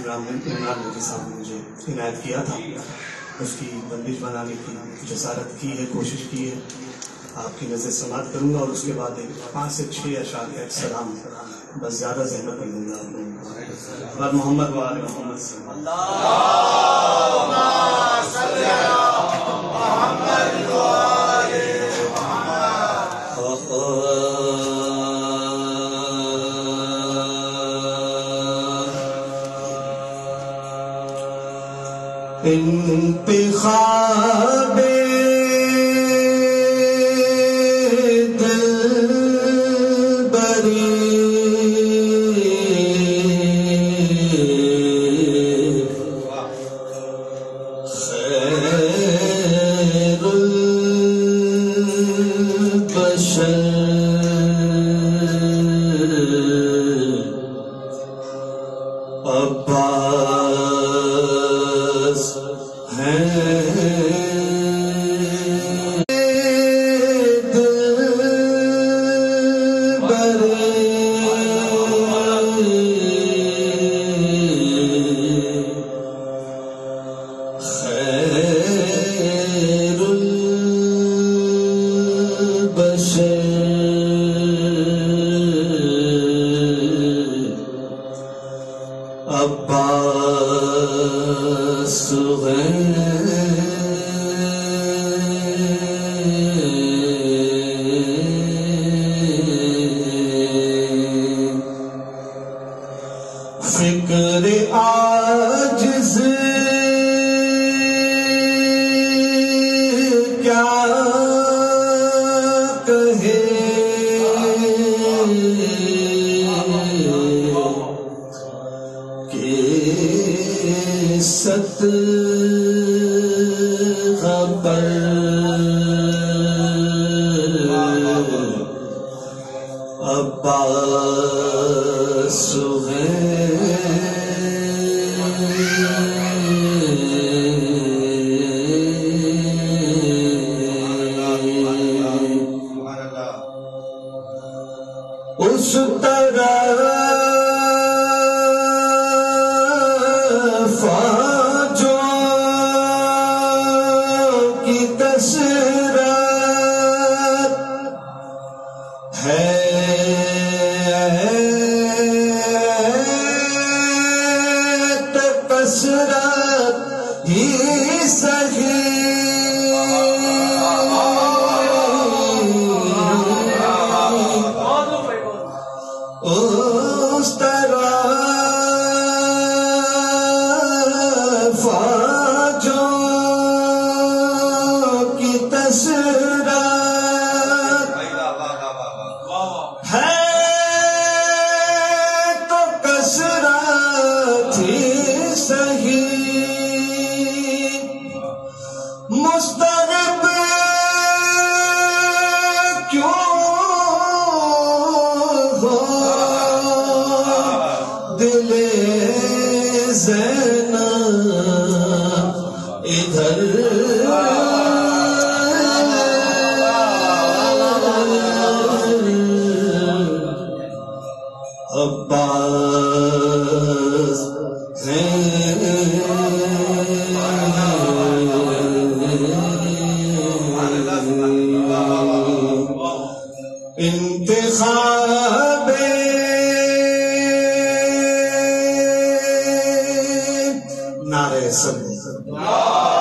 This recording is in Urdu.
عمران مودی صاحب نے مجھے عنایت کیا تھا، اس کی بندش بنانے کی جسارت کی ہے، کوشش کی ہے. آپ کی نظر سماعت کروں گا اور اس کے بعد 5 سے 6 اشعار کا ایک سلام، بس زیادہ زحمت نہیں دوں گا آپ لوگوں کو. محمد و آل محمد صلی اللہ علیہ انتخاب فکر عاجز کیا کہے، کہ ست خبر عباس ہے. اس طرف جو کی کثرت ہے، تو کثرت ہی صحیح. اس طرف جو کی کثرت ہے، تو کثرت ہی صحیح. مضطرب کیوں دل زینب ادھر عباس انتخاب نعرہ صلی اللہ